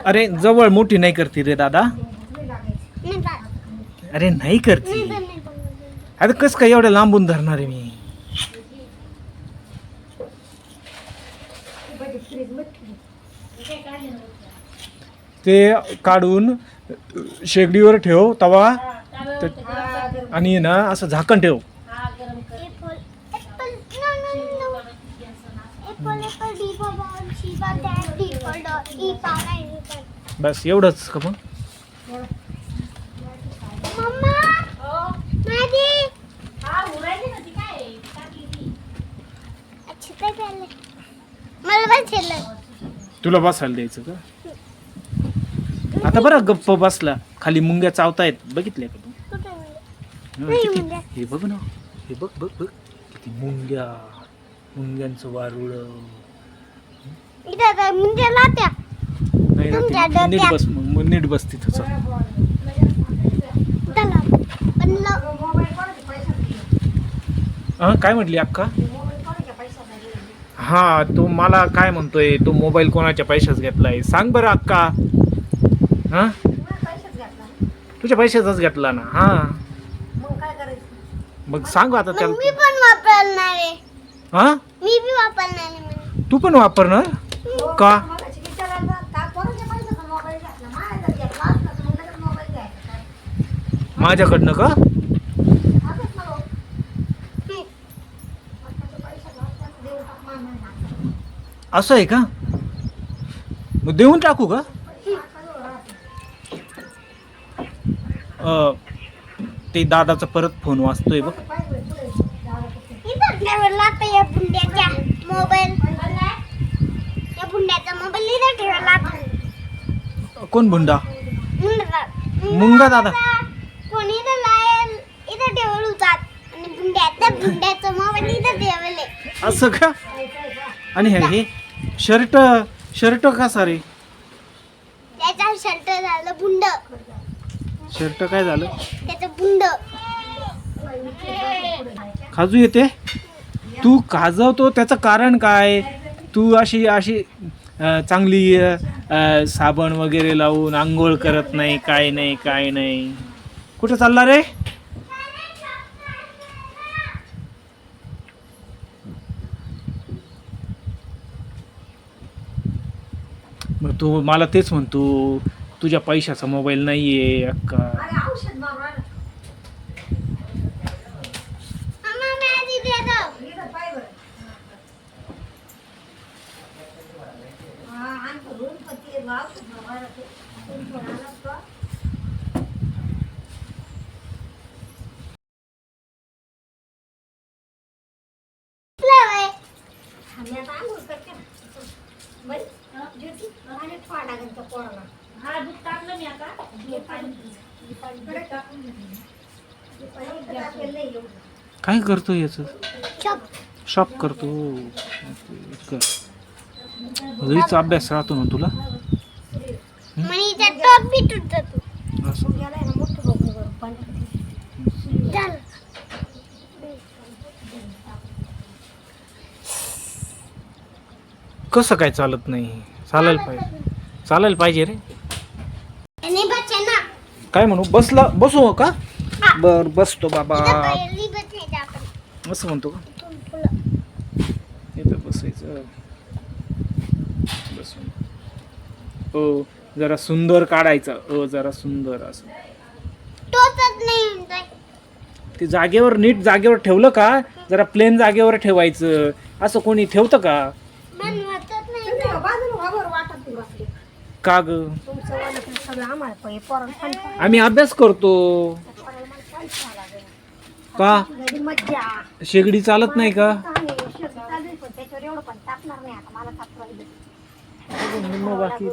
अरे जवळ मोठी नाही करते रे दादा. अरे नाही करते. अरे कस काय एवढं लांबून धरणार आहे मी. ते काढून शेगडीवर ठेव तवा आणि ना असं झाकण ठेव. बस एवढंच का मग. तुला बसायला द्यायचं का आता. बरं गप्प बसला. खाली मुंग्या चावतायत बघितल्या का तू. हे बघ ना. हे बघ बघ बघ किती मुंग्यांचं वारुळ. नाही नीट बस. मग नीट बस तिथंच. काय म्हटली अक्का. हा तो मला काय म्हणतोय. तो मोबाईल कोणाच्या पैशाच घेतलाय सांग बरं अक्का. हा तुझ्या पैशाचाच घेतला ना. हा मग सांग आता त्याला. मी पण वापरणार आहे. हा मी बी वापरणार आहे. तू पण वापरणार का. माझ्याकडनं का. असं आहे का. मग देऊन टाकू का. ते दादाचा परत फोन वाजतोय बघ. कोण भुंडा. मुंगा दादा. कोणी इथं ठेवलं होतात आणि भुंड्याचा मोबाईल इथं ठेवले. असं का. आणि हे शर्ट का सारे. त्याचा शर्ट झालं बुंड. शर्ट काय झालं. त्याचं बुंड. खाजू येते. तू खाजवतो त्याचं कारण काय. तू अशी चांगली साबण वगैरे लावून आंघोळ करत नाही. काय नाही. कुठे चालला रे. मग तू मला तेच म्हणतो तुझ्या पैशाचा मोबाईल नाहीये अक्का. काय करतो याच. शॉप करतो. घरीच अभ्यास राहतो ना तुला. कसं काय चालत नाही. चालायला पाहिजे रे. काय म्हणू. बसू का. बर बसतो बाबा. असं म्हणतो का. इथं बसायचं. बसून हो जरा सुंदर काढायचं. हो जरा सुंदर असं. ते जागेवर नीट जागेवर ठेवलं का. जरा प्लेन जागेवर ठेवायचं. असं कोणी ठेवतं का. का ग. आम्ही अभ्यास करतो. का शेगडी चालत नाही का. बाकी